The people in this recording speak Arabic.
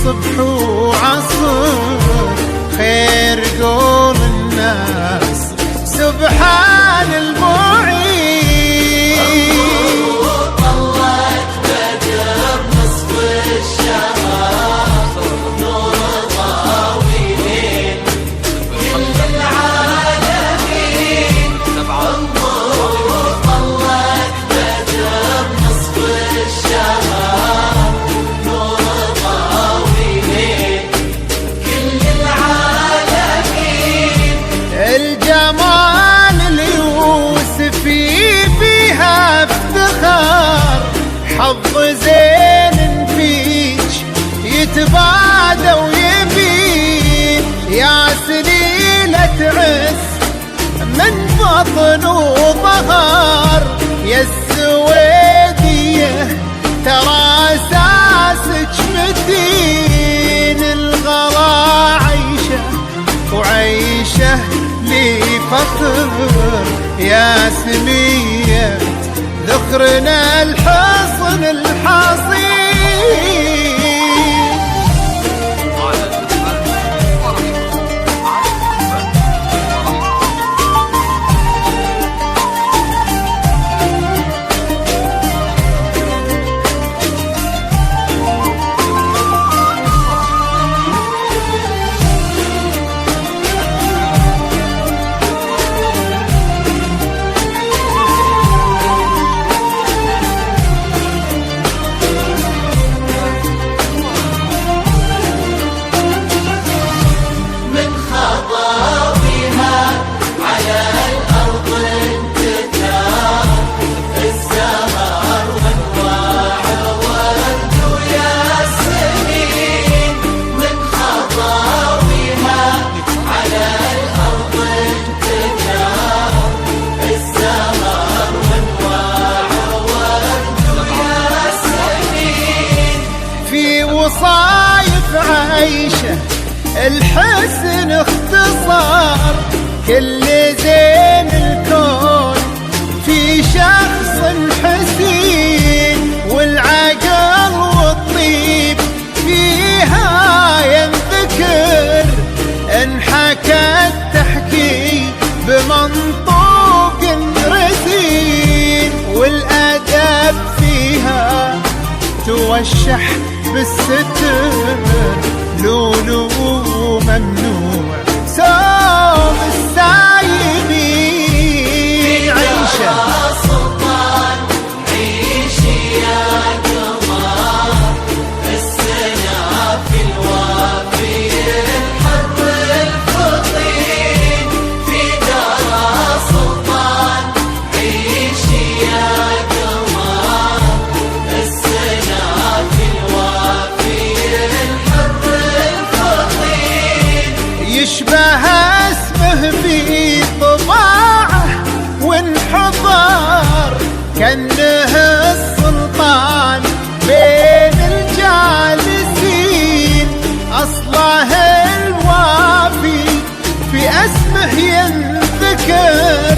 صبح وعصر خير قول الناس سبحان المعين. طلعت بدر نصف الشهر نور ضاويين كل العالمين. انظروا طلعت بدر نصف الشهر نور ضاويين كل العالمين. الجمال اليوسفي فيها افتخار حظ زين فيك يتبادى ويبين يا سليلة عز من بطن وظهر يا السويدية ترى اساسك متين. الغلا عيشه وعيشه لي فخر يا سمية ذخرنا الحصن الحصين. وصايف عيشه الحسن اختصار كل زين الكون في شخص حسين. والعقل والطيب فيها ينذكر انحكت تحكي بمنطوق رزين. والادب فيها توشح بالستر لولو ممنوع سوم السايبين. عيشه سلطان عيشي يا قمر السنة في الوافي الحر الفطين. في دار سلطان عيشي يا قمر السنة في الوافي الحر الفطين. يشبه اسمه في طباعه وانحضر كأنه السلطان بين الجالسين. أصله الوافي في اسمه ينذكر